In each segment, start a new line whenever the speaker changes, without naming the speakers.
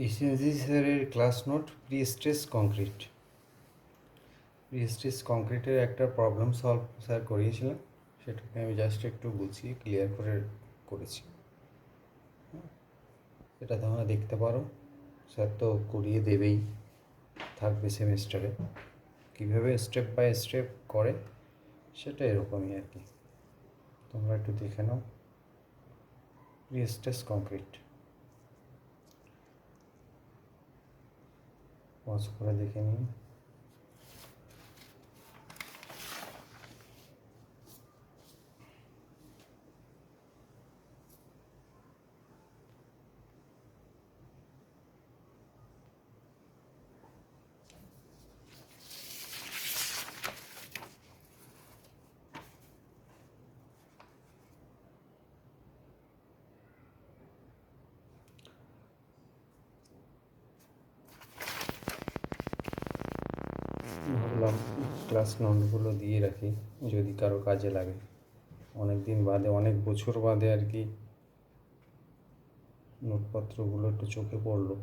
ইসেনজি স্যারের class note pre stress concrete. Pre stress কংক্রিটের একটা প্রবলেম সলভ স্যার করিয়েছিলেন, সেটাকে আমি জাস্ট একটু গুছিয়ে ক্লিয়ার করে করেছি। এটা তোমরা দেখতে পারো, স্যার তো করিয়ে দেবেই, থাকবে সেমিস্টারে। কীভাবে স্টেপ বাই স্টেপ করে সেটা এরকমই আর কি, তোমরা একটু দেখে নাও। প্রি স্ট্রেস কংক্রিট পজ করে দেখে নিন। ভাবলাম ক্লাস নোটগুলো দিয়ে রাখি, যদি কারো কাজে লাগে। অনেক দিন বাদে, অনেক বছর বাদে আর কি নোটপত্রগুলো একটু চোখে পড়লো,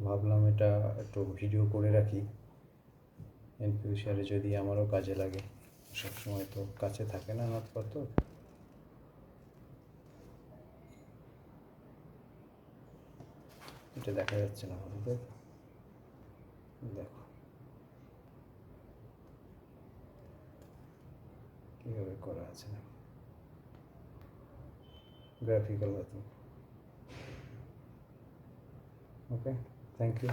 ভাবলাম এটা একটু ভিডিও করে রাখি, ইন ফিউচারে যদি আমারও কাজে লাগে। সবসময় তো কাছে থাকে না নোটপত্র। এটা দেখা যাচ্ছে না আমাদের, দেখো কীভাবে করা আছে না, গ্রাফিক্যাল আছে। ওকে, থ্যাংক ইউ।